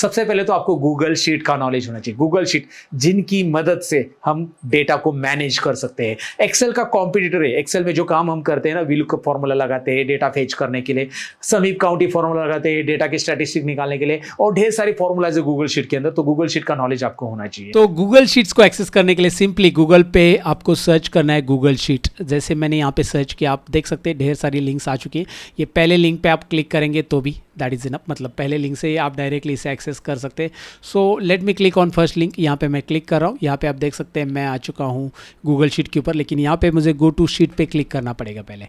सबसे पहले तो आपको गूगल शीट का नॉलेज होना चाहिए। गूगल शीट जिनकी मदद से हम डेटा को मैनेज कर सकते हैं। एक्सेल का कॉम्पिटिटर है। एक्सेल में जो काम हम करते हैं ना, VLOOKUP फॉर्मूला लगाते हैं डेटा फेच करने के लिए, समीप काउंटी फॉर्मूला लगाते हैं डेटा की स्टैटिस्टिक निकालने के लिए, और ढेर सारी फॉर्मूलाज है गूगल शीट के अंदर। तो गूगल शीट का नॉलेज आपको होना चाहिए। तो गूगल शीट्स को एक्सेस करने के लिए सिंपली गूगल पे आपको सर्च करना है गूगल शीट। जैसे मैंने यहाँ पे सर्च किया, आप देख सकते हैं ढेर सारी लिंक्स आ चुकी हैं। ये पहले लिंक पे आप क्लिक करेंगे तो भी दैट इज़ इनफ, मतलब पहले लिंक से आप डायरेक्टली इसे एक्सेस कर सकते हैं। So let me click on first link. यहाँ पे मैं क्लिक कर रहा हूँ। यहाँ पे आप देख सकते हैं मैं आ चुका हूँ गूगल शीट के ऊपर, लेकिन यहाँ पे मुझे गो टू शीट पे क्लिक करना पड़ेगा पहले।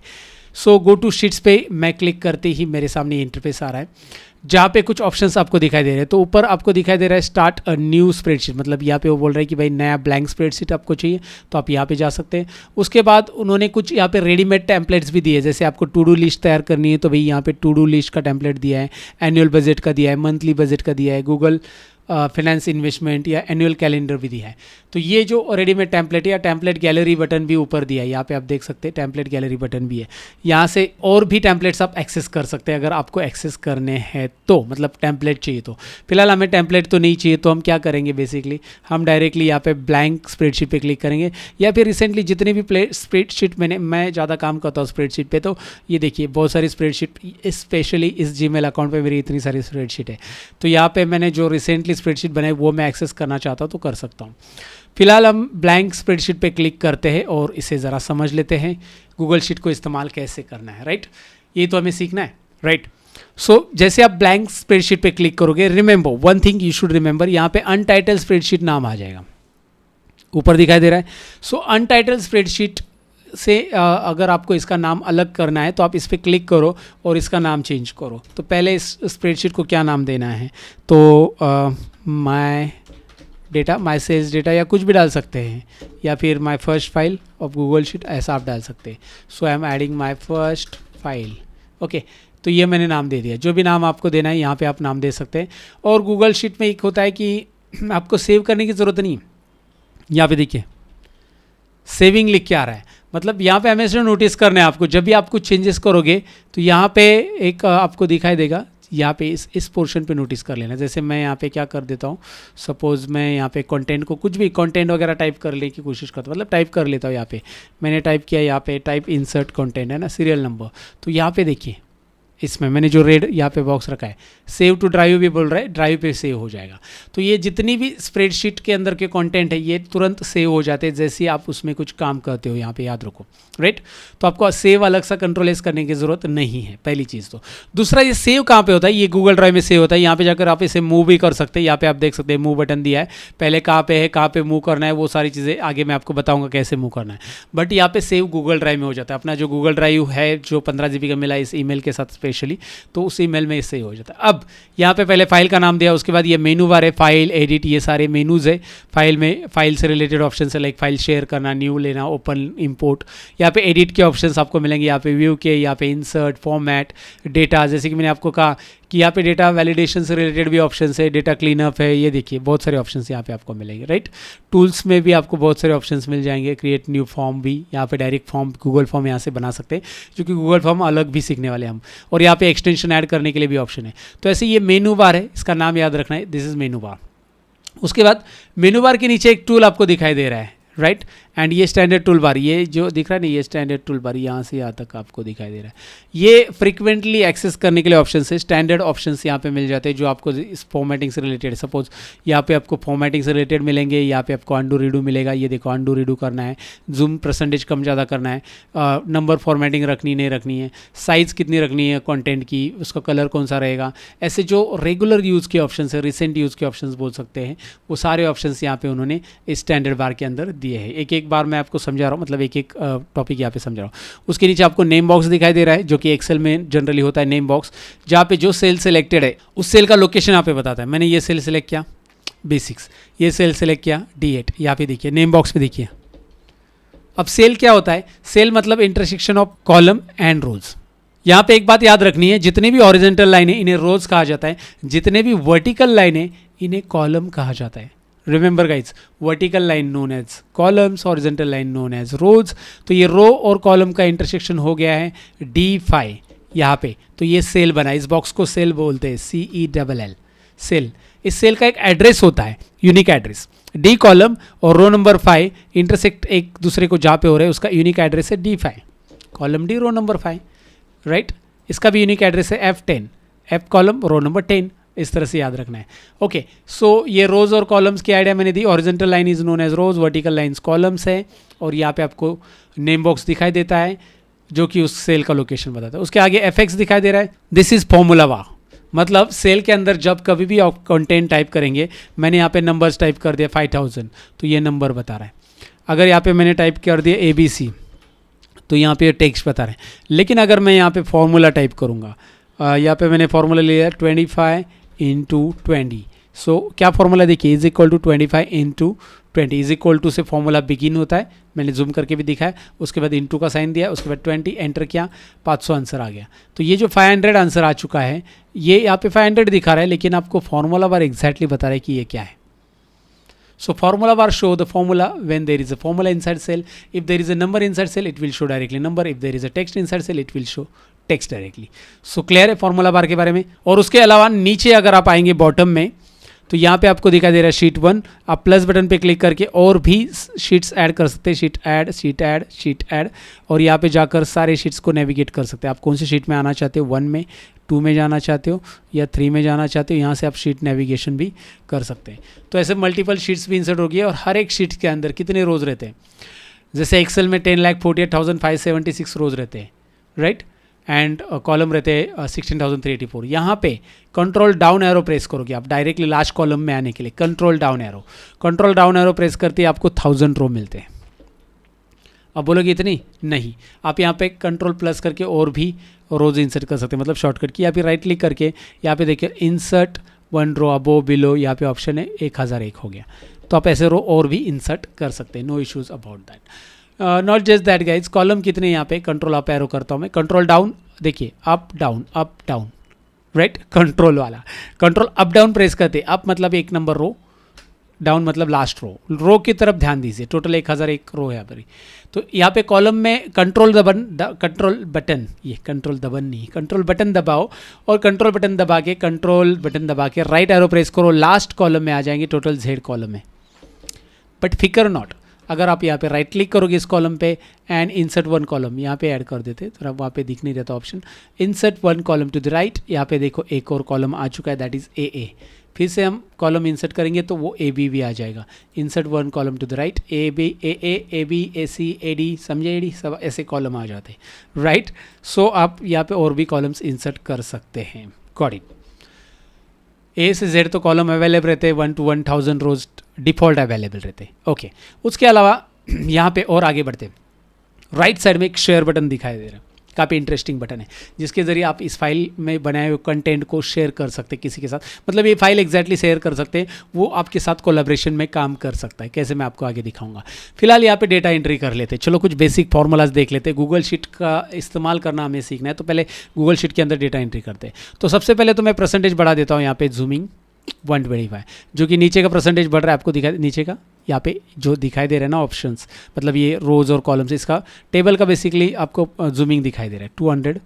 सो गो टू शीट्स पे मैं क्लिक करते ही मेरे सामने ये इंटरफेस आ रहा है, जहाँ पे कुछ ऑप्शंस आपको दिखाई दे रहे हैं। तो ऊपर आपको दिखाई दे रहा है स्टार्ट अ न्यू स्प्रेडशीट, मतलब यहाँ पे वो बोल रहा है कि भाई नया ब्लैंक स्प्रेडशीट आपको चाहिए, तो आप यहाँ पे जा सकते हैं। उसके बाद उन्होंने कुछ यहाँ पे रेडीमेड टेम्पलेट्स भी दिए, जैसे आपको टू डू लिस्ट तैयार करनी है तो भाई यहाँ पे टू डू लिस्ट का टेम्पलेट दिया है, एनुअल बजट का दिया है, मंथली बजट का दिया है, गूगल फाइनेंस इन्वेस्टमेंट या एनुअल कैलेंडर भी दिया है। तो ये जो रेडीमेड टेम्पलेट है या टेम्पलेट गैलरी बटन भी ऊपर दिया है, यहाँ पे आप देख सकते हैं टेम्पलेट गैलरी बटन भी है। यहाँ से और भी टेम्पलेट्स आप एक्सेस कर सकते हैं अगर आपको एक्सेस करने हैं तो, मतलब टेम्पलेट चाहिए तो। फिलहाल हमें टेम्पलेट तो नहीं चाहिए, तो हम क्या करेंगे बेसिकली, हम डायरेक्टली यहाँ पे ब्लैंक स्प्रेडशीट पे क्लिक करेंगे, या फिर रिसेंटली जितने भी स्प्रेडशीट मैं ज़्यादा काम करता हूँ स्प्रेडशीट पे, तो ये देखिए बहुत सारी स्प्रेडशीट, स्पेशली इस जीमेल अकाउंट पे मेरी इतनी सारी स्प्रेडशीट है। तो यहाँ पे मैंने जो रिसेंटली स्प्रेडशीट बनाई वो मैं एक्सेस करना चाहता हूँ तो कर सकता हूँ। फिलहाल हम ब्लैंक स्प्रेडशीट पे क्लिक करते हैं और इसे ज़रा समझ लेते हैं गूगल शीट को इस्तेमाल कैसे करना है, राइट। ये तो हमें सीखना है, राइट। सो जैसे आप ब्लैंक स्प्रेडशीट पे क्लिक करोगे, remember one thing you should remember, यहाँ पे अनटाइटल स्प्रेडशीट नाम आ जाएगा, ऊपर दिखाई दे रहा है। सो अनटाइटल स्प्रेडशीट से अगर आपको इसका नाम अलग करना है तो आप इस पर क्लिक करो और इसका नाम चेंज करो। तो पहले इस स्प्रेडशीट को क्या नाम देना है, तो my data, my sales data या कुछ भी डाल सकते हैं, या फिर my first file of Google sheet, ऐसा आप डाल सकते हैं। So I am adding my first file, okay. तो ये मैंने नाम दे दिया। जो भी नाम आपको देना है यहाँ पे आप नाम दे सकते हैं। और गूगल शीट में एक होता है कि आपको सेव करने की ज़रूरत नहीं। यहाँ पे देखिए सेविंग लिख के आ रहा है, मतलब यहाँ पे हमेशा नोटिस करना है आपको, जब भी आप कुछ चेंजेस करोगे तो यहाँ पे एक आपको दिखाई देगा, यहाँ पे इस पोर्शन पे नोटिस कर लेना। जैसे मैं यहाँ पे क्या कर देता हूँ, सपोज़ मैं यहाँ पे कंटेंट को कुछ भी कंटेंट वगैरह टाइप करने की कोशिश करता हूँ, मतलब टाइप कर लेता हूँ। यहाँ पे मैंने टाइप किया, यहाँ पे टाइप इंसर्ट कंटेंट है ना, सीरियल नंबर। तो यहाँ पे देखिए इसमें मैंने जो रेड यहाँ पे बॉक्स रखा है, सेव टू ड्राइव भी बोल रहा है, ड्राइव पे सेव हो जाएगा। तो ये जितनी भी स्प्रेडशीट के अंदर के कंटेंट है ये तुरंत सेव हो जाते हैं जैसे आप उसमें कुछ काम करते हो, यहाँ पे याद रखो, राइट। तो आपको सेव अलग सा कंट्रोल एस करने की ज़रूरत नहीं है, पहली चीज़ तो। दूसरा, ये सेव कहाँ पे होता है, ये गूगल ड्राइव में सेव होता है। यहाँ पे जाकर आप इसे मूव भी कर सकते हैं। यहाँ पे आप देख सकते हैं मूव बटन दिया है, पहले कहाँ पे है, कहाँ पे मूव करना है, वो सारी चीज़ें आगे मैं आपको बताऊँगा कैसे मूव करना है। बट यहाँ पे सेव गूगल ड्राइव में हो जाता है। अपना जो गूगल ड्राइव है जो 15 GB का मिला इस ईमेल के साथ स्पेशली, तो उस ईमेल में इससे हो जाता है। अब यहाँ पे पहले फाइल का नाम दिया, उसके बाद ये मेनू बार है, फाइल, एडिट, ये सारे मेनूज है। फाइल में फाइल से रिलेटेड ऑप्शन है, लाइक फाइल शेयर करना, न्यू लेना, ओपन, इंपोर्ट। यहाँ पे एडिट के ऑप्शंस आपको मिलेंगे, यहाँ पे व्यू के, यहाँ पे इंसर्ट, फॉर्मेट, डेटा, जैसे कि मैंने आपको कहा कि यहाँ पे डेटा वैलिडेशन से रिलेटेड भी ऑप्शन है, डेटा क्लीनअप है, ये देखिए बहुत सारे ऑप्शंस यहाँ पे आपको मिलेंगे, राइट। टूल्स में भी आपको बहुत सारे ऑप्शंस मिल जाएंगे, क्रिएट न्यू फॉर्म भी, यहाँ पे डायरेक्ट फॉर्म, गूगल फॉर्म यहाँ से बना सकते हैं, क्योंकि गूगल फॉर्म अलग भी सीखने वाले हम। और यहाँ पे एक्सटेंशन ऐड करने के लिए भी ऑप्शन है। तो ऐसे ये मेनू बार है, इसका नाम याद रखना है, दिस इज मेनू बार। उसके बाद मेनू बार के नीचे एक टूल आपको दिखाई दे रहा है, राइट। एंड ये स्टैंडर्ड टूल बार, ये जो दिख रहा है ना, ये स्टैंडर्ड टूल बार यहाँ से यहाँ तक आपको दिखाई दे रहा है। ये फ्रीक्वेंटली एक्सेस करने के लिए ऑप्शन है, स्टैंडर्ड ऑप्शंस यहाँ पे मिल जाते हैं जो आपको इस फॉर्मेटिंग से रिलेटेड। सपोज यहाँ पे आपको फॉर्मेटिंग से रिलेटेड मिलेंगे, यहाँ पे आपको अंडू रीडू मिलेगा, ये देखो अंडू रीडू करना है, जूम परसेंटेज कम ज़्यादा करना है, नंबर फॉर्मेटिंग रखनी नहीं रखनी है, साइज़ कितनी रखनी है कंटेंट की, उसका कलर कौन सा रहेगा, ऐसे जो रेगुलर यूज़ के ऑप्शन है, रिसेंट यूज़ के ऑप्शन बोल सकते हैं, वो सारे ऑप्शन यहाँ पे उन्होंने इस स्टैंडर्ड बार के अंदर दिए हैं। एक बार मैं आपको समझा रहा हूँ, मतलब एक एक टॉपिक यहाँ पे समझा रहा हूँ। उसके नीचे आपको नेम बॉक्स दिखाई दे रहा है, जो कि एक्सेल में जनरली होता है नेम बॉक्स, जहाँ पे जो सेल सिलेक्टेड है उस सेल का लोकेशन यहाँ पे बताता है। मैंने ये सेल सिलेक्ट किया B6, ये सेल सिलेक्ट किया D8, यहाँ पे देखिए नेम बॉक्स में देखिए। अब सेल क्या होता है, सेल मतलब इंटरसेक्शन ऑफ कॉलम एंड रोज। यहाँ पे एक बात याद रखनी है, जितने भी ऑरिजेंटल लाइन है इन्हें रोज कहा जाता है, जितने भी वर्टिकल लाइन है इन्हें कॉलम कहा जाता है। Remember guys, vertical line known as columns, horizontal line known as rows. तो ये रो और कॉलम का इंटरसेक्शन हो गया है D5 यहाँ पे, तो ये सेल बना। इस बॉक्स को सेल बोलते हैं, CELL, सेल। इस सेल का एक एड्रेस होता है, यूनिक एड्रेस। डी कॉलम और रो नंबर 5 इंटरसेक्ट एक दूसरे को जहाँ पे हो रहे हैं उसका यूनिक एड्रेस है D5, column D row number 5, right. इसका भी यूनिक एड्रेस है F10, F column row number 10, इस तरह से याद रखना है। ओके, सो ये रोज और कॉलम्स की आइडिया मैंने दी। Horizontal line is known as rows, vertical lines columns है, और यहाँ पे आपको नेम बॉक्स दिखाई देता है जो कि उस सेल का लोकेशन बताता है। उसके आगे FX दिखाई दे रहा है, दिस इज फॉर्मूला वा, मतलब सेल के अंदर जब कभी भी आप कंटेंट टाइप करेंगे, मैंने यहाँ पे नंबर्स टाइप कर दिया 5000 तो ये नंबर बता रहा है। अगर यहाँ पे मैंने टाइप कर दिया ABC तो यहाँ पे टेक्स्ट बता रहे हैं। लेकिन अगर मैं यहाँ पे फॉर्मूला टाइप करूँगा, यहाँ पे मैंने फॉर्मूला लिया 25 × 20, सो क्या फॉर्मूला देखिए, is equal to 25 × 20 is equal to से फॉर्मूला बिगिन होता है, मैंने जूम करके भी दिखाया, उसके बाद इंटू का साइन दिया, उसके बाद 20 एंटर किया, 500 आंसर आ गया। तो ये जो 500 आंसर आ चुका है, ये यहाँ पे 500 दिखा रहा है, लेकिन आपको फॉर्मूला बार एग्जैक्टली बता रहा है कि ये क्या है। So formula bar show the formula when there is a formula inside cell. If there is a number inside cell, it will show directly number. If there is a text inside cell, it will show text directly. So clear है formula bar के बारे में। और उसके अलावा नीचे अगर आप आएंगे बॉटम में, तो यहाँ पे आपको दिखाई दे रहा है शीट 1, आप प्लस बटन पे क्लिक करके और भी शीट्स ऐड कर सकते हैं, sheet add, sheet add, sheet add, और यहाँ पे जाकर सारे शीट्स को नेविगेट कर सकते हैं। आप कौन सी शीट में आना चाहते हो, 1 में, 2 में जाना चाहते हो या 3 में जाना चाहते हो, यहाँ से आप शीट नेविगेशन भी कर सकते हैं। तो ऐसे मल्टीपल शीट्स भी इंसर्ट होगी, और हर एक शीट के अंदर कितने रोज रहते हैं, जैसे एक्सेल में 10,48,576 रोज रहते हैं, राइट, एंड कॉलम रहते हैं 16,384। यहाँ पे कंट्रोल डाउन एरो प्रेस करोगे आप डायरेक्टली लास्ट कॉलम में आने के लिए, कंट्रोल डाउन एरो प्रेस करते ही आपको 1000 रो मिलते हैं। अब बोलोगे इतनी नहीं, आप यहाँ पे कंट्रोल प्लस करके और भी रोज इंसर्ट कर सकते हैं, मतलब शॉर्टकट की। यहाँ पे राइट क्लिक करके यहाँ पे देखिए इंसर्ट 1 रो अबो बिलो, यहाँ पे ऑप्शन है 1001 हो गया, तो आप ऐसे रो और भी इंसर्ट कर सकते हैं, no issues about that. Not just that guys, column कितने यहाँ पे, कंट्रोल अप एरो करता हूँ मैं, कंट्रोल डाउन, देखिए अप डाउन, राइट, कंट्रोल वाला, कंट्रोल अप डाउन प्रेस करते, अप मतलब 1 नंबर रो, डाउन मतलब लास्ट रो की तरफ ध्यान दीजिए, टोटल 1001 रो है यहाँ पर। तो यहाँ पे कॉलम में कंट्रोल बटन दबाओ, और कंट्रोल बटन दबा के राइट एरो प्रेस करो, लास्ट कॉलम में आ जाएंगे, टोटल Z कॉलम में। बट फिकर नॉट, अगर आप यहाँ पे राइट क्लिक करोगे इस कॉलम पे एंड इंसर्ट 1 कॉलम यहाँ पे ऐड कर देते, तो अब वहाँ पे दिख नहीं रहता option, insert 1 column to the right, यहाँ पे देखो एक और कॉलम आ चुका है, दैट इज AA। फिर से हम कॉलम इंसर्ट करेंगे तो वो AB भी आ जाएगा, insert 1 column to the right, AB AA AB AC AD, समझे AD, सब ऐसे कॉलम आ जाते हैं, राइट। सो आप यहाँ पे और भी कॉलम्स इंसर्ट कर सकते हैं, गॉट इट। A से Z तो कॉलम अवेलेबल रहते हैं, 1 to 1000 रोज डिफ़ॉल्ट अवेलेबल रहते हैं, ओके। उसके अलावा यहाँ पे और आगे बढ़ते, राइट साइड में एक शेयर बटन दिखाई दे रहा है, काफ़ी इंटरेस्टिंग बटन है, जिसके ज़रिए आप इस फाइल में बनाए हुए कंटेंट को शेयर कर सकते हैं किसी के साथ, मतलब ये फाइल एग्जैक्टली शेयर कर सकते हैं, वो आपके साथ कोलैबोरेशन में काम कर सकता है। कैसे, मैं आपको आगे दिखाऊंगा। फिलहाल यहाँ पे डेटा एंट्री कर लेते हैं, चलो कुछ बेसिक फार्मूलाज देख लेते हैं। गूगल शीट का इस्तेमाल करना हमें सीखना है, तो पहले गूगल शीट के अंदर डेटा एंट्री करते हैं। तो सबसे पहले तो मैं परसेंटेज बढ़ा देता हूँ, यहाँ पे जूमिंग 125, जो कि नीचे का परसेंटेज बढ़ रहा है, आपको दिखाई, नीचे का यहाँ पे जो दिखाई दे रहा है ना ऑप्शंस, मतलब ये रोज और कॉलम्स, इसका टेबल का बेसिकली आपको जूमिंग दिखाई दे रहा है, 200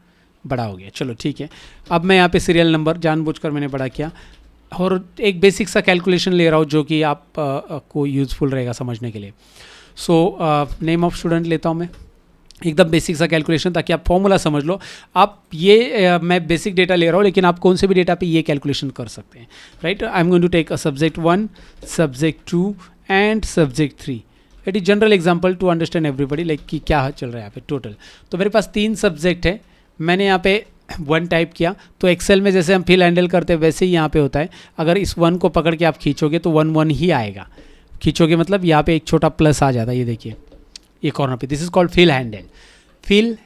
बड़ा हो गया, चलो ठीक है। अब मैं यहाँ पे सीरियल नंबर जानबूझकर मैंने बड़ा किया, और एक बेसिक सा कैलकुलेशन ले रहा हूँ जो कि आप को यूज़फुल रहेगा समझने के लिए। सो नेम ऑफ स्टूडेंट लेता हूँ मैं, एकदम बेसिक सा कैलकुलेशन, ताकि आप फॉर्मूला समझ लो। आप ये मैं बेसिक डेटा ले रहा हूँ, लेकिन आप कौन से भी डेटा पे ये कैलकुलेशन कर सकते हैं, right. I am going to take a subject 1, subject 2 and subject 3। It is general example to understand everybody, like कि क्या चल रहा है यहाँ पे टोटल। तो मेरे पास 3 सब्जेक्ट है, मैंने यहाँ पे 1 टाइप किया, तो एक्सेल में जैसे हम फिल हैंडल करते हैं वैसे ही यहाँ पे होता है। अगर इस 1 को पकड़ के आप खींचोगे तो 1 1 ही आएगा, खींचोगे मतलब यहाँ पे एक छोटा प्लस आ जाता है, ये देखिए ये कॉर्नर पे, this is called fill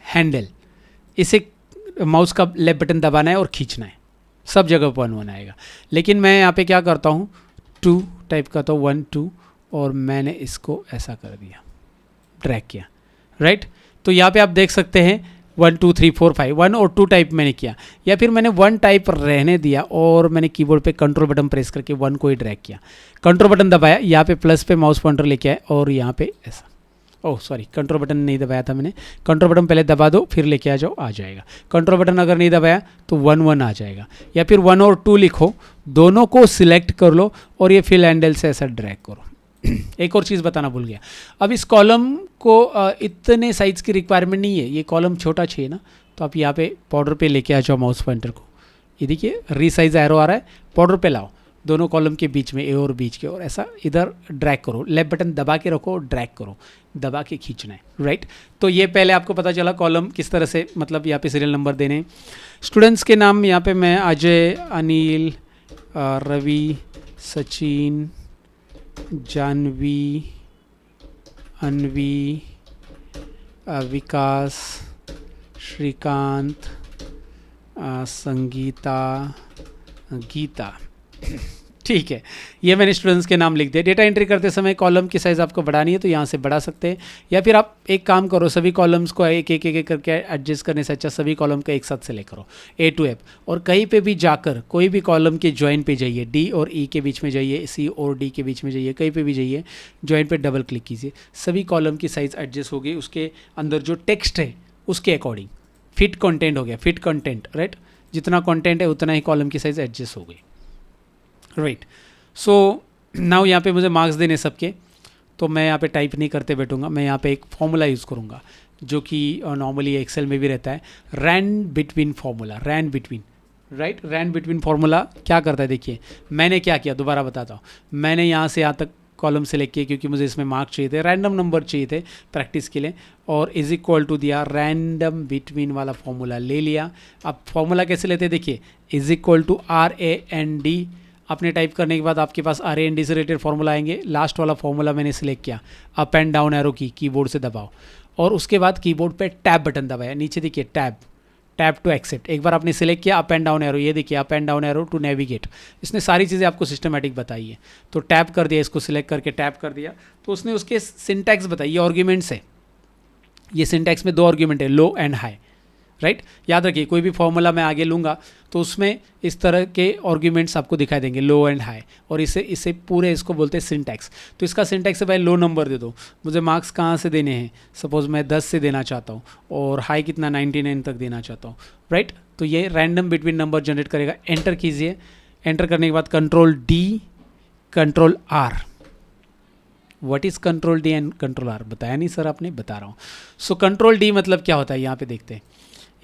handle. इसे माउस का लेफ्ट बटन दबाना है और खींचना है, सब जगह 1 1 आएगा। लेकिन मैं यहाँ पे क्या करता हूँ, 2 टाइप करता हूँ, 1 2, और मैंने इसको ऐसा कर दिया, ड्रैग किया, राइट। तो यहाँ पे आप देख सकते हैं 1 2 3 4 5, 1 और 2 टाइप मैंने किया, या फिर मैंने 1 टाइप रहने दिया और मैंने कीबोर्ड पे कंट्रोल बटन प्रेस करके 1 को ही ड्रैग किया, कंट्रोल बटन दबाया, यहाँ पे प्लस पे माउस पॉइंटर लेके आए और यहाँ पे ऐसा, ओह सॉरी, कंट्रोल बटन नहीं दबाया था मैंने। कंट्रोल बटन पहले दबा दो, फिर लेके आ जाओ, आ जाएगा। कंट्रोल बटन अगर नहीं दबाया तो 1 1 आ जाएगा, या फिर 1 और 2 लिखो, दोनों को सिलेक्ट कर लो और ये फिल हैंडल से ऐसा ड्रैग करो। एक और चीज़ बताना भूल गया, अब इस कॉलम को इतने साइज की रिक्वायरमेंट नहीं है, ये कॉलम छोटा चाहिए ना, तो आप यहाँ पे बॉर्डर पे लेके आ जाओ माउस पॉइंटर को, ये देखिए रीसाइज एरो आ रहा है, बॉर्डर पे लाओ, दोनों कॉलम के बीच में, ए और बीच के, और ऐसा इधर ड्रैग करो, लेफ्ट बटन दबा के रखो, ड्रैग करो, दबा के खींचना है, राइट। तो ये पहले आपको पता चला कॉलम किस तरह से, मतलब यहाँ पे सीरियल नंबर देने। स्टूडेंट्स के नाम यहाँ पे मैं अजय, अनिल, रवि, सचिन, जानवी, अनवी, विकास, श्रीकांत, संगीता, गीता, ठीक है, ये मैंने स्टूडेंट्स के नाम लिख दिए। डेटा एंट्री करते समय कॉलम की साइज़ आपको बढ़ानी है तो यहाँ से बढ़ा सकते हैं, या फिर आप एक काम करो, सभी कॉलम्स को एक एक एक करके एडजस्ट करने से अच्छा सभी कॉलम का एक साथ सेलेक्ट करो, ए टू एफ, और कहीं पे भी जाकर कोई भी कॉलम के ज्वाइन पे जाइए, डी और ई के बीच में जाइए, सी और डी के बीच में जाइए, कहीं पे भी जाइए, ज्वाइन पे डबल क्लिक कीजिए, सभी कॉलम की साइज़ एडजस्ट होगी, उसके अंदर जो टेक्स्ट है उसके अकॉर्डिंग। फिट कंटेंट हो गया, फिट कंटेंट, राइट, जितना कंटेंट है उतना ही कॉलम की साइज़ एडजस्ट हो गई, राइट। सो नाउ यहाँ पे मुझे मार्क्स देने सबके, तो मैं यहाँ पे टाइप नहीं करते बैठूंगा, मैं यहाँ पे एक फॉर्मूला यूज़ करूँगा जो कि नॉर्मली एक्सेल में भी रहता है, rand between formula, rand between, right. Rand between formula क्या करता है, देखिए मैंने क्या किया, दोबारा बताता हूँ। मैंने यहाँ से यहाँ तक कॉलम सेलेक्ट किए क्योंकि मुझे इसमें मार्क्स चाहिए थे, रैंडम नंबर चाहिए थे प्रैक्टिस के लिए, और इज इक्वल टू दिया, रैंडम बिटवीन वाला फॉर्मूला ले लिया। अब फॉर्मूला कैसे लेते हैं, देखिए इज इक्वल टू RAND, आपने टाइप करने के बाद आपके पास RAND से रिलेटेड फॉर्मूला आएंगे। लास्ट वाला फॉर्मूला मैंने सिलेक्ट किया, अप एंड डाउन एरो की कीबोर्ड से दबाओ, और उसके बाद कीबोर्ड पे टैब बटन दबाया, नीचे देखिए टैब, टैब टू एक्सेप्ट। एक बार आपने सिलेक्ट किया, अप एंड डाउन एरो, ये देखिए up and down arrow to navigate, इसने सारी चीज़ें आपको सिस्टमेटिक बताई है। तो टैब कर दिया, इसको सिलेक्ट करके टैब कर दिया, तो उसने उसके सिंटैक्स बताई, ये आर्ग्यूमेंट्स है, ये सिंटैक्स में 2 आर्ग्यूमेंट है, लो एंड हाई, राइट। याद रखिए कोई भी फॉर्मूला मैं आगे लूँगा तो उसमें इस तरह के आर्ग्यूमेंट्स आपको दिखाई देंगे, लो एंड हाई, और इसे पूरे इसको बोलते हैं सिंटैक्स। तो इसका सिंटैक्स है भाई लो नंबर दे दो, मुझे मार्क्स कहाँ से देने हैं, सपोज मैं 10 से देना चाहता हूँ और हाई कितना 99 तक देना चाहता हूँ, राइट। तो ये रैंडम बिटवीन नंबर जनरेट करेगा। एंटर कीजिए, एंटर करने के बाद control D, control R। What is control D and control R, बताया नहीं सर आपने, बता रहा हूँ। सो कंट्रोल D मतलब क्या होता है, यहाँ पे देखते हैं।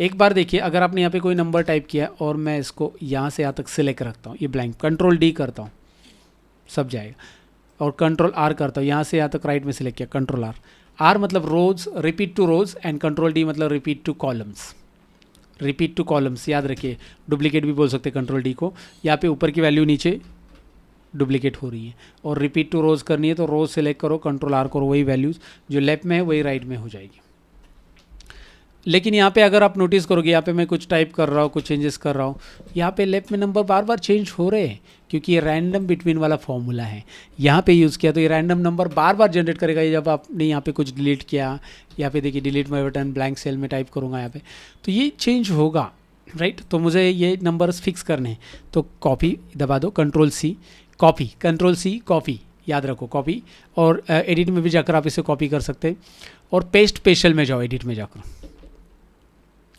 एक बार देखिए, अगर आपने यहाँ पे कोई नंबर टाइप किया और मैं इसको यहाँ से यहाँ तक सिलेक्ट रखता हूँ, ये ब्लैंक, कंट्रोल D करता हूँ, सब जाएगा, और कंट्रोल R करता हूँ, यहाँ से यहाँ तक राइट में सिलेक्ट किया, कंट्रोल R मतलब rows, repeat to rows, and control D मतलब repeat to columns, repeat to columns. याद रखिए, डुप्लीकेट भी बोल सकते हैं कंट्रोल D को। यहाँ पे ऊपर की वैल्यू नीचे डुप्लीकेट हो रही है, और रिपीट टू रोज करनी है तो रोज सेलेक्ट करो, कंट्रोल R करो, वही वैल्यूज़ जो लेफ्ट में है वही राइट में हो जाएगी। लेकिन यहाँ पे अगर आप नोटिस करोगे, यहाँ पे मैं कुछ टाइप कर रहा हूँ, कुछ चेंजेस कर रहा हूँ, यहाँ पे लेफ्ट में नंबर बार बार चेंज हो रहे हैं क्योंकि ये रैंडम बिटवीन वाला फॉर्मूला है। यहाँ पे यूज़ किया तो ये रैंडम नंबर बार बार जनरेट करेगा। ये जब आपने यहाँ पे कुछ डिलीट किया, यहाँ पे देखिए delete my button, blank cell में टाइप करूँगा यहाँ पे, तो ये चेंज होगा, राइट। तो मुझे ये नंबर्स फिक्स करने हैं, तो कॉपी दबा दो, control C copy, control C copy, याद रखो कॉपी, और एडिट में भी जाकर आप इसे कॉपी कर सकते हैं, और पेस्ट स्पेशल में जाओ, एडिट में जाकर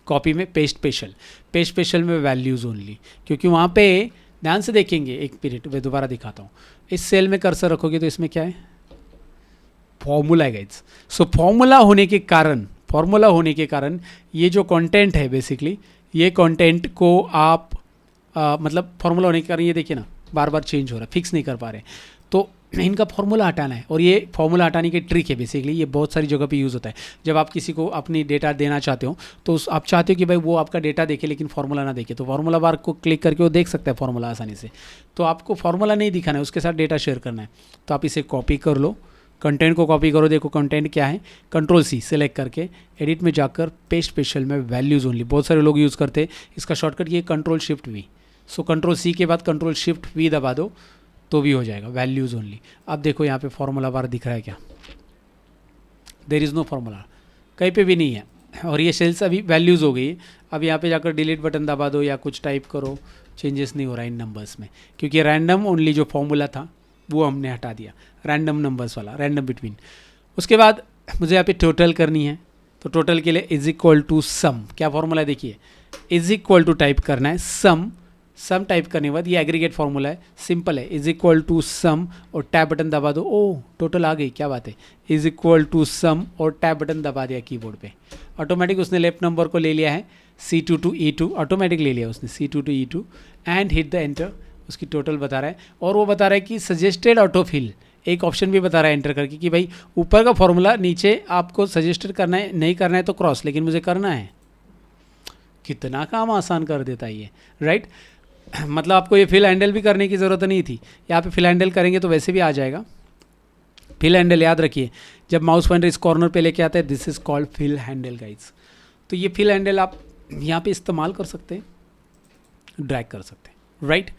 कॉपी में पेस्ट स्पेशल, पेस्ट स्पेशल में वैल्यूज़ ओनली, क्योंकि वहाँ पे ध्यान से देखेंगे, एक मिनट मैं दोबारा दिखाता हूँ, इस सेल में कर्सर रखोगे तो इसमें क्या है, फॉर्मूला है गाइस। सो फॉर्मूला होने के कारण ये जो कंटेंट है बेसिकली, ये कंटेंट को आप मतलब फॉर्मूला होने के कारण ये देखिए ना बार बार चेंज हो रहा है, फिक्स नहीं कर पा रहे, तो इनका फॉर्मूला हटाना है। और ये फॉर्मूला हटाने की ट्रिक है बेसिकली, ये बहुत सारी जगह पे यूज़ होता है। जब आप किसी को अपनी डेटा देना चाहते हो तो आप चाहते हो कि भाई वो आपका डेटा देखे लेकिन फार्मूला ना देखे, तो फार्मूला बार को क्लिक करके वो देख सकता है फार्मूला आसानी से। तो आपको फार्मूला नहीं दिखाना है, उसके साथ डेटा शेयर करना है, तो आप इसे कॉपी कर लो, कंटेंट को कॉपी करो, देखो कंटेंट क्या है, कंट्रोल C सेलेक्ट करके एडिट में जाकर पेस्ट स्पेशल में वैल्यूज़ ओनली, बहुत सारे लोग यूज़ करते हैं इसका शॉर्टकट, ये control shift V। So control C के बाद कंट्रोल शिफ्ट V दबा दो तो भी हो जाएगा, वैल्यूज़ ओनली। अब देखो यहाँ पे फॉर्मूला बार दिख रहा है क्या, देयर इज़ नो फार्मूला, कहीं पे भी नहीं है, और ये सेल्स अभी वैल्यूज़ हो गई। अब यहाँ पे जाकर डिलीट बटन दबा दो या कुछ टाइप करो, चेंजेस नहीं हो रहा है इन नंबर्स में, क्योंकि रैंडम ओनली जो फॉर्मूला था वो हमने हटा दिया, रैंडम नंबर्स वाला, रैंडम बिटवीन। उसके बाद मुझे यहाँ पे टोटल करनी है, तो टोटल के लिए इज इक्वल टू सम, क्या फॉर्मूला है देखिए, इज इक्वल टू टाइप करना है सम टाइप करने के बाद ये एग्रीगेट फॉर्मूला है, सिंपल है, इज इक्वल टू सम और टैब बटन दबा दो, ओ टोटल आ गई, क्या बात है, इज इक्वल टू सम और टैब बटन दबा दिया कीबोर्ड पे, ऑटोमेटिक उसने लेफ्ट नंबर को ले लिया है C2 to E2, ऑटोमेटिक ले लिया उसने C2 to E2 and hit the enter, उसकी टोटल बता रहा है, और वो बता रहा है कि सजेस्टेड ऑटोफिल, एक ऑप्शन भी बता रहा है एंटर करके कि भाई ऊपर का फॉर्मूला नीचे आपको सजेस्टेड करना है, नहीं करना है तो क्रॉस, लेकिन मुझे करना है, कितना काम आसान कर देता है ये, राइट। मतलब आपको ये फिल हैंडल भी करने की ज़रूरत नहीं थी, यहाँ पे फिल हैंडल करेंगे तो वैसे भी आ जाएगा। फिल हैंडल याद रखिए, जब माउस पॉइंटर इस कॉर्नर पे लेके आता है, this is called fill handle guides. तो ये फिल हैंडल आप यहाँ पे इस्तेमाल कर सकते हैं, ड्रैग कर सकते हैं, राइट।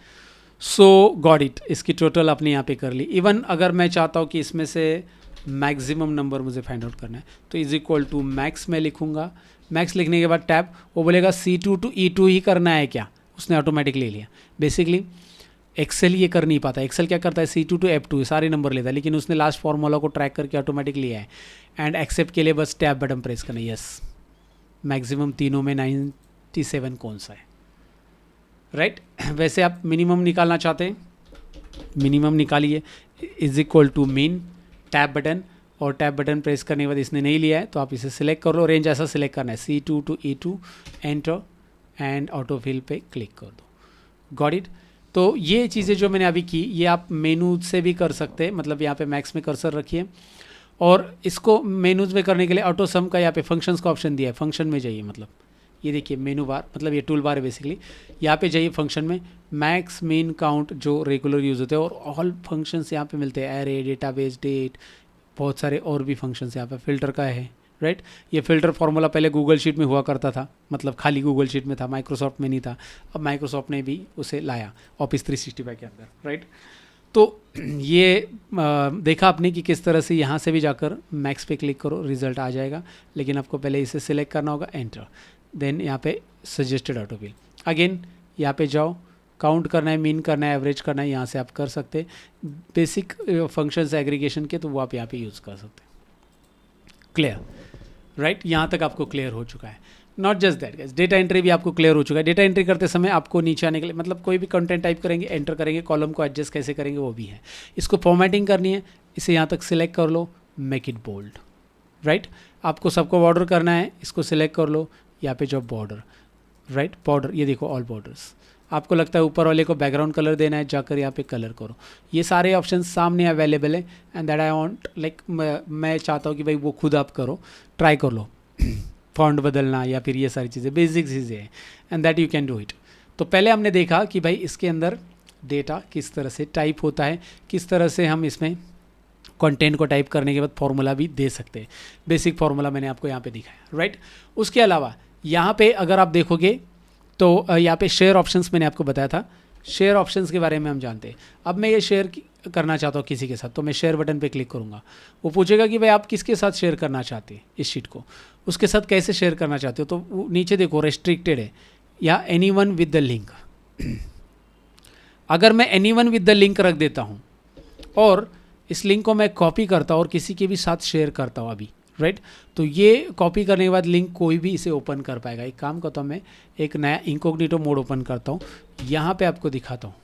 सो गॉट इट, इसकी टोटल आपने यहाँ पे कर ली। इवन अगर मैं चाहता हूँ कि इसमें से मैक्सिमम नंबर मुझे फाइंड आउट करना है, तो इज इक्वल टू मैक्स मैं लिखूंगा, मैक्स लिखने के बाद टैब, वो बोलेगा C2 to E2 ही करना है क्या, उसने ऑटोमेटिक ले लिया। बेसिकली एक्सेल ये कर नहीं पाता, एक्सेल क्या करता है C2 to F2 सारे नंबर लेता है, लेकिन उसने लास्ट फॉर्मूला को ट्रैक करके ऑटोमेटिक लिया है। एंड एक्सेप्ट के लिए बस टैब बटन प्रेस करना है, यस, मैक्सिमम तीनों में 97 कौन सा है, राइट। वैसे आप मिनिमम निकालना चाहते हैं, मिनिमम निकालिए, is equal to mean, tab button, और टैब बटन प्रेस करने के बाद इसने नहीं लिया है तो आप इसे सिलेक्ट कर लो, रेंज ऐसा सिलेक्ट करना है C2 to E2 enter and auto fill पे क्लिक कर दो, गॉट इट। तो ये चीज़ें जो मैंने अभी की, ये आप मेनू से भी कर सकते हैं, मतलब यहाँ पे मैक्स में कर्सर रखिए, और इसको मेनूज में करने के लिए ऑटो सम का यहाँ पे फंक्शंस का ऑप्शन दिया है, फंक्शन में जाइए, मतलब ये देखिए मेनू बार, मतलब ये टूल बार है बेसिकली, यहाँ पे जाइए फंक्शन में, मैक्स मीन काउंट जो रेगुलर यूज़ होते हैं, और ऑल फंक्शंस यहाँ पे मिलते हैं, एरे, डेटाबेस, डेट, बहुत सारे और भी फंक्शंस यहाँ पे, फिल्टर का है, राइट। ये फिल्टर फार्मूला पहले गूगल शीट में हुआ करता था, मतलब खाली गूगल शीट में था, माइक्रोसॉफ्ट में नहीं था, अब माइक्रोसॉफ्ट ने भी उसे लाया ऑफिस 365 के अंदर, राइट। तो ये देखा आपने कि किस तरह से यहाँ से भी जाकर मैक्स पे क्लिक करो, रिजल्ट आ जाएगा, लेकिन आपको पहले इसे सिलेक्ट करना होगा, एंटर, देन यहाँ पे सजेस्टेड ऑटोफिल, अगेन यहाँ पे जाओ, काउंट करना है, मीन करना है, एवरेज करना है, यहाँ से आप कर सकते हैं, बेसिक फंक्शंस एग्रीगेशन के, तो वो आप यहाँ पे यूज़ कर सकते हैं। क्लियर, राइट, यहाँ तक आपको क्लियर हो चुका है। Not just that guys, data entry भी आपको क्लियर हो चुका है। डेटा एंट्री करते समय आपको नीचे आने के लिए, मतलब कोई भी कंटेंट टाइप करेंगे, एंटर करेंगे, कॉलम को एडजस्ट कैसे करेंगे वो भी है। इसको फॉर्मेटिंग करनी है, इसे यहाँ तक सिलेक्ट कर लो, मेक इट बोल्ड, राइट। आपको सबको बॉर्डर करना है, इसको सिलेक्ट कर लो, यहाँ पे जो बॉर्डर, राइट, बॉर्डर, ये देखो ऑल बॉर्डर्स। आपको लगता है ऊपर वाले को बैकग्राउंड कलर देना है, जाकर यहाँ पे कलर करो, ये सारे ऑप्शन सामने अवेलेबल है, and that I want, like मैं चाहता हूँ कि भाई वो खुद आप करो, ट्राई कर लो फॉन्ट बदलना या फिर ये सारी चीज़ें, बेसिक चीज़ें हैं, and that you can do it. तो पहले हमने देखा कि भाई इसके अंदर डेटा किस तरह से टाइप होता है, किस तरह से हम इसमें कंटेंट को टाइप करने के बाद फॉर्मूला भी दे सकते हैं, बेसिक फॉर्मूला मैंने आपको यहाँ पे दिखाया, राइट। उसके अलावा यहाँ पे अगर आप देखोगे तो यहाँ पे शेयर ऑप्शंस मैंने आपको बताया था, शेयर ऑप्शंस के बारे में हम जानते हैं। अब मैं ये शेयर करना चाहता हूँ किसी के साथ, तो मैं शेयर बटन पे क्लिक करूँगा, वो पूछेगा कि भाई आप किसके साथ शेयर करना चाहते हैं इस शीट को, उसके साथ कैसे शेयर करना चाहते हो, तो नीचे देखो रेस्ट्रिक्टेड है या एनीवन विद द लिंक। अगर मैं एनीवन विद द लिंक रख देता हूँ और इस लिंक को मैं कॉपी करता हूँ और किसी के भी साथ शेयर करता हूँ अभी, राइट, तो ये कॉपी करने के बाद लिंक कोई भी इसे ओपन कर पाएगा। एक काम करता हूँ, मैं एक नया इनकॉग्निटो मोड ओपन करता हूँ, यहाँ पे आपको दिखाता हूँ,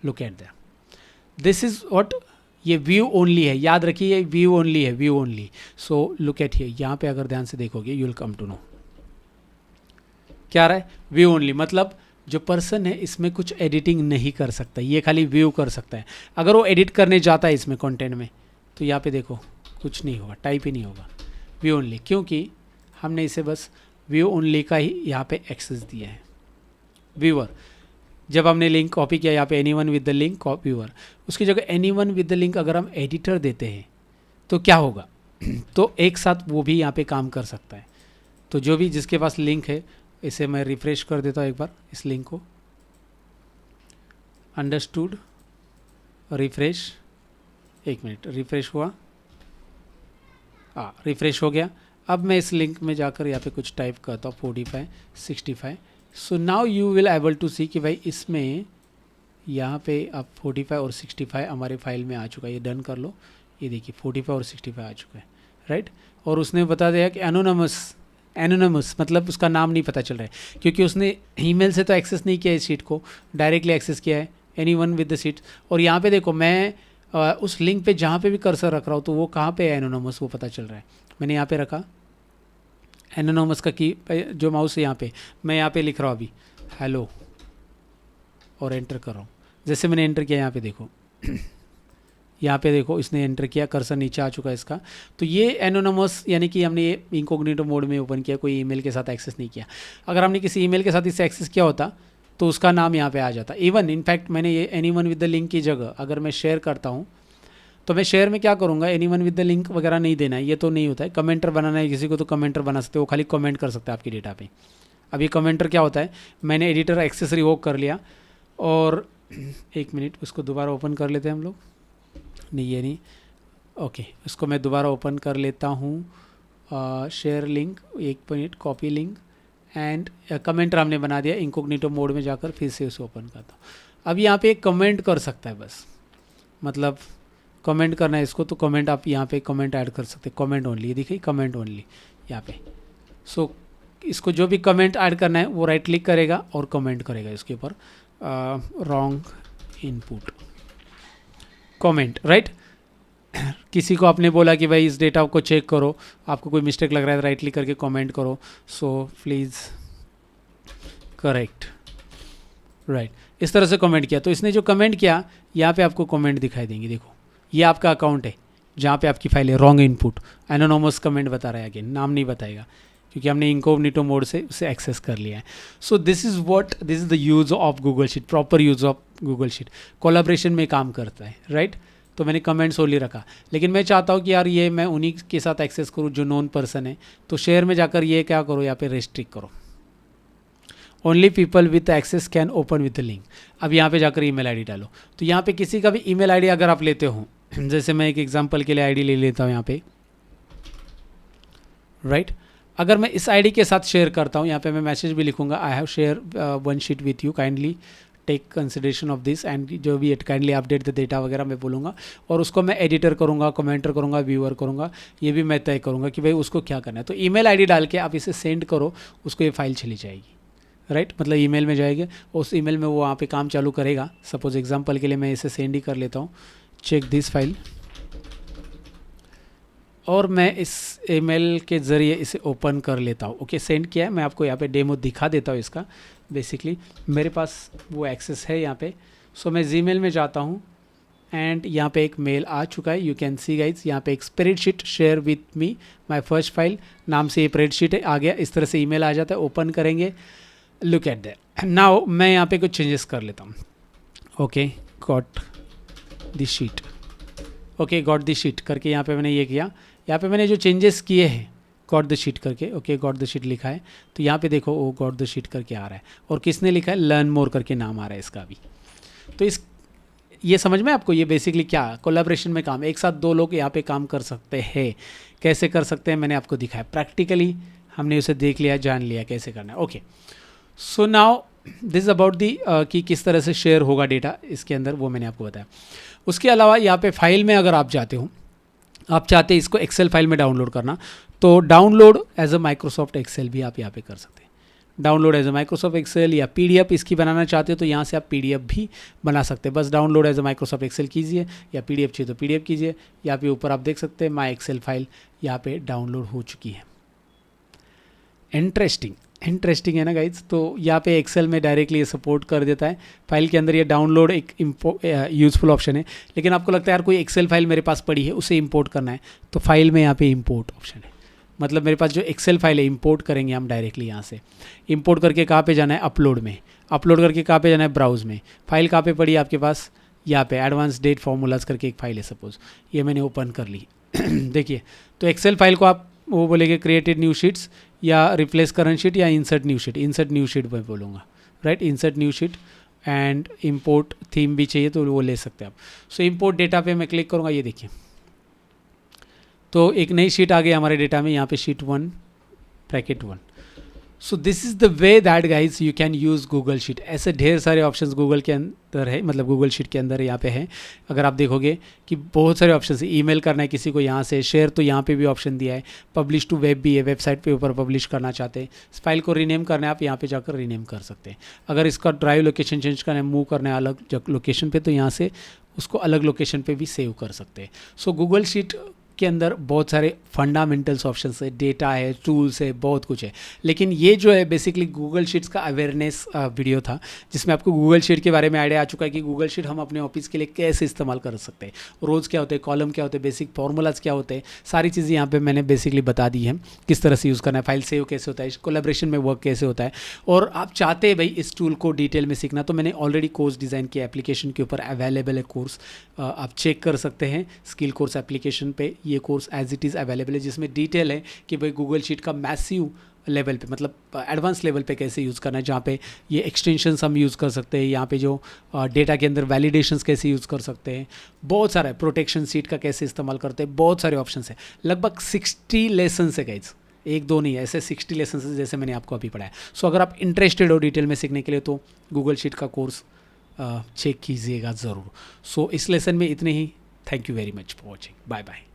look at that, this is what, ये व्यू ओनली है, याद रखिए ये व्यू ओनली है, view only. So look at here, यहाँ पे अगर ध्यान से देखोगे you will come to know क्या आ रहा है, व्यू ओनली, मतलब जो पर्सन है इसमें कुछ एडिटिंग नहीं कर सकता, ये खाली व्यू कर सकता है। अगर वो एडिट करने जाता है इसमें कंटेंट में, तो यहाँ पे देखो कुछ नहीं होगा, टाइप ही नहीं होगा, व्यू ओनली, क्योंकि हमने इसे बस व्यू ओनली का ही यहाँ पे एक्सेस दिया है। व्यूअर, जब हमने लिंक कॉपी किया यहाँ पे anyone with the link viewer, उसकी जगह एनीवन विद द लिंक अगर हम एडिटर देते हैं तो क्या होगा तो एक साथ वो भी यहाँ पे काम कर सकता है। तो जो भी जिसके पास लिंक है, इसे मैं रिफ्रेश कर देता हूँ एक बार, इस लिंक को, अंडरस्टूड, रिफ्रेश, एक मिनट, रिफ्रेश हुआ, रिफ्रेश हो गया। अब मैं इस लिंक में जाकर यहाँ पे कुछ टाइप करता हूँ, 45 65। So now you will able to see कि भाई इसमें यहाँ पे अब 45 और 65 हमारे फाइल में आ चुका है, ये डन कर लो, ये देखिए 45 और 65 आ चुका है, राइट। और उसने बता दिया कि एनोनमस मतलब उसका नाम नहीं पता चल रहा है, क्योंकि उसने ईमेल से तो एक्सेस नहीं किया इस शीट को, डायरेक्टली एक्सेस किया है एनीवन विद द सीट। और यहाँ पे देखो मैं उस लिंक पे जहाँ पे भी कर्सर रख रहा हूँ तो वो कहाँ पे है एनोनमस वो पता चल रहा है। मैंने यहाँ पे रखा एनोनमस का की जो माउस है यहाँ पे, मैं यहाँ पे लिख रहा हूँ अभी हेलो और एंटर कर रहा हूँ। जैसे मैंने एंटर किया यहाँ पे देखो यहाँ पे देखो इसने एंटर किया, कर्सर नीचे आ चुका है इसका। तो ये एनोनमस यानी कि हमने ये इनकॉग्निटो मोड में ओपन किया, कोई ईमेल के साथ एक्सेस नहीं किया। अगर हमने किसी ईमेल के साथ इसे एक्सेस किया होता तो उसका नाम यहाँ पे आ जाता। इवन इनफैक्ट मैंने ये एनीवन विद द लिंक की जगह अगर मैं शेयर करता हूँ तो मैं शेयर में क्या करूँगा, एनीवन विद द लिंक वगैरह नहीं देना है, ये तो नहीं होता है। कमेंटर बनाना है किसी को तो कमेंटर बना सकते हो, वो खाली कमेंट कर सकता है आपकी डेटा पे। अब ये कमेंटर क्या होता है, मैंने एडिटर एक्सेस रिवोक कर लिया और एक मिनट उसको दोबारा ओपन कर लेते हैं हम लोग। नहीं ये नहीं, ओके इसको मैं दोबारा ओपन कर लेता हूँ। शेयर लिंक, एक minute, copy link and commenter हमने बना दिया। इनकॉग्निटो मोड में जाकर फिर से उसे ओपन करता हूँ। अब यहाँ पे एक कमेंट कर सकता है, बस मतलब कमेंट करना है इसको तो कमेंट आप यहाँ पे कमेंट ऐड कर सकते हैं। कमेंट ओनली, ये देखिए कमेंट ओनली यहाँ पे। सो इसको जो भी कमेंट ऐड करना है वो राइट क्लिक करेगा और कमेंट करेगा इसके ऊपर रॉन्ग इनपुट कमेंट, राइट। किसी को आपने बोला कि भाई इस डेटा को चेक करो, आपको कोई मिस्टेक लग रहा है, राइट क्लिक करके कमेंट करो, सो प्लीज़ करेक्ट, राइट। इस तरह से कमेंट किया तो इसने जो कमेंट किया यहाँ पे आपको कमेंट दिखाई देंगे। देखो ये आपका अकाउंट है जहाँ पे आपकी फाइल है, रॉन्ग इनपुट एनोनोमस कमेंट बता रहा है, अगेन नाम नहीं बताएगा क्योंकि हमने इनकॉग्निटो मोड से उसे एक्सेस कर लिया है। So this is the use of Google sheet, proper use of Google sheet. Collaboration में काम करता है, राइट। तो मैंने कमेंट्स ओनली रखा, लेकिन मैं चाहता हूँ कि यार ये मैं उन्हीं के साथ एक्सेस करूँ जो नॉन पर्सन है, तो शेयर में जाकर ये क्या करो, यहाँ पे रेस्ट्रिक्ट करो, only people with access can open with the link. अब यहाँ पे जाकर ईमेल आईडी डालो, तो यहाँ पे किसी का भी ईमेल आईडी अगर आप लेते हो, जैसे मैं एक एग्जांपल के लिए आईडी ले लेता हूँ यहाँ पे, राइट। अगर मैं इस आईडी के साथ शेयर करता हूँ, यहाँ पे मैं मैसेज भी लिखूंगा, I have share one sheet with you, kindly take consideration of this and जो भी काइंडली अपडेट द डेटा वगैरह मैं बोलूँगा, और उसको मैं एडिटर करूँगा, कमेंटर करूँगा, व्यूअर करूँगा, ये भी मैं तय करूँगा कि भाई उसको क्या करना है। तो ईमेल आईडी डाल के आप इसे सेंड करो, उसको ये फाइल चली जाएगी, राइट। मतलब ईमेल में जाएगी, उस ईमेल में वो वहाँ पे काम चालू करेगा। सपोज एग्जांपल के लिए मैं इसे सेंड ही कर लेता हूँ, चेक दिस फाइल, और मैं इस ईमेल के ज़रिए इसे ओपन कर लेता हूँ। ओके सेंड किया है, मैं आपको यहाँ पे डेमो दिखा देता हूँ इसका। बेसिकली मेरे पास वो एक्सेस है यहाँ पे। सो मैं जीमेल में जाता हूँ एंड यहाँ पे एक मेल आ चुका है, यू कैन सी गाइज। यहाँ पे एक spreadsheet share with me my first file नाम से ये स्प्रेडशीट है, आ गया। इस तरह से ईमेल आ जाता है, ओपन करेंगे, लुक एट दैट। नाउ मैं यहाँ पे कुछ चेंजेस कर लेता हूँ। Okay got the sheet, okay got the sheet करके यहाँ पे मैंने ये किया। यहाँ पे मैंने जो चेंजेस किए हैं गॉट द शीट करके, ओके गॉट द शीट लिखा है, तो यहाँ पे देखो वो गॉट द शीट करके आ रहा है, और किसने लिखा है, लर्न मोर करके नाम आ रहा है इसका भी। तो इस ये समझ में आपको, ये बेसिकली क्या कोलैबोरेशन में काम, एक साथ दो लोग यहाँ पे काम कर सकते हैं। कैसे कर सकते हैं मैंने आपको दिखाया, प्रैक्टिकली हमने उसे देख लिया, जान लिया कैसे करना है। Okay so now this is about the कि किस तरह से शेयर होगा डेटा इसके अंदर, वो मैंने आपको बताया। उसके अलावा यहाँ पे फाइल में अगर आप जाते हो, आप चाहते हैं इसको एक्सेल फाइल में डाउनलोड करना, तो download as a Microsoft Excel भी आप यहाँ पे कर सकते हैं। Download as a Microsoft Excel या पीडीएफ इसकी बनाना चाहते हो तो यहाँ से आप पीडीएफ भी बना सकते हैं। बस download as a Microsoft Excel कीजिए, या पीडीएफ चाहिए तो पीडीएफ कीजिए। यहाँ पे ऊपर आप देख सकते हैं माई एक्सेल फाइल यहाँ पे डाउनलोड हो चुकी है। इंटरेस्टिंग है ना गाइज। तो यहाँ पे एक्सेल में डायरेक्टली ये सपोर्ट कर देता है। फाइल के अंदर ये डाउनलोड एक यूज़फुल ऑप्शन है, लेकिन आपको लगता है यार कोई एक्सेल फाइल मेरे पास पड़ी है उसे इंपोर्ट करना है, तो फाइल में यहाँ पे इंपोर्ट ऑप्शन है। मतलब मेरे पास जो एक्सेल फाइल है इंपोर्ट करेंगे हम डायरेक्टली यहाँ से। इंपोर्ट करके कहाँ पे जाना है, अपलोड में। अपलोड करके कहाँ पे जाना है, ब्राउज में। फाइल कहाँ पे पड़ी है आपके पास, यहाँ पे एडवांस डेट फॉर्मूलाज करके एक फाइल है सपोज, ये मैंने ओपन कर ली। देखिए तो एक्सेल फाइल को आप वो बोलेंगे क्रिएटेड न्यू शीट्स या रिप्लेस करंट शीट या इंसर्ट न्यू शीट मैं बोलूँगा, right. Insert new sheet and import theme भी चाहिए तो वो ले सकते हैं आप। सो इंपोर्ट डेटा पे मैं क्लिक करूँगा, ये देखिए तो एक नई शीट आ गई हमारे डेटा में, यहाँ पे sheet 1 bracket 1। So this is the way that guys you can use Google sheet. ऐसे ढेर सारे ऑप्शंस गूगल के अंदर है, मतलब गूगल शीट के अंदर यहाँ पे है। अगर आप देखोगे कि बहुत सारे ऑप्शंस है, ईमेल करना है किसी को यहाँ से, शेयर तो यहाँ पे भी ऑप्शन दिया है, पब्लिश टू वेब भी है, वेबसाइट पे ऊपर पब्लिश करना चाहते हैं, फाइल को रीनेम करना है आप यहाँ पे जाकर रीनेम कर सकते हैं। अगर इसका ड्राइव लोकेशन चेंज करना है, मूव करना है अलग लोकेशन पे, तो यहाँ से उसको अलग लोकेशन पे भी सेव कर सकते हैं। सो गूगल शीट के अंदर बहुत सारे फंडामेंटल्स ऑप्शंस है, डेटा है, टूल्स है, बहुत कुछ है। लेकिन ये जो है बेसिकली गूगल शीट्स का अवेयरनेस वीडियो था, जिसमें आपको गूगल शीट के बारे में आइडिया आ चुका है कि गूगल शीट हम अपने ऑफिस के लिए कैसे इस्तेमाल कर सकते हैं, रोज़ क्या होते हैं, कॉलम क्या होते हैं, बेसिक फार्मूलाज क्या होते हैं, सारी चीज़ें यहाँ पे मैंने बेसिकली बता दी है, किस तरह से यूज़ करना है, फाइल सेव कैसे होता है, कोलैबोरेशन में वर्क कैसे होता है। और आप चाहते हैं भाई इस टूल को डिटेल में सीखना, तो मैंने ऑलरेडी कोर्स डिज़ाइन किया, एप्लीकेशन के ऊपर अवेलेबल है कोर्स, आप चेक कर सकते हैं स्किल कोर्स एप्लीकेशन पे। ये course as it is available है, जिसमें डिटेल है कि भाई गूगल शीट का मैसिव लेवल पे, मतलब एडवांस लेवल पे कैसे यूज़ करना है, जहाँ पे ये एक्सटेंशंस हम यूज़ कर सकते हैं, यहाँ पे जो डेटा के अंदर वैलिडेशंस कैसे यूज़ कर सकते हैं, बहुत सारा है, प्रोटेक्शन शीट का कैसे इस्तेमाल करते हैं, बहुत सारे ऑप्शंस हैं। लगभग 60 लेसन्स है गाइज, एक दो नहीं है, ऐसे 60 लेसन्स है जैसे मैंने आपको अभी पढ़ाया। सो अगर आप इंटरेस्टेड हो डिटेल में सीखने के लिए तो गूगल शीट का कोर्स चेक कीजिएगा ज़रूर। सो इस लेसन में इतने ही। Thank you very much for watching. Bye bye.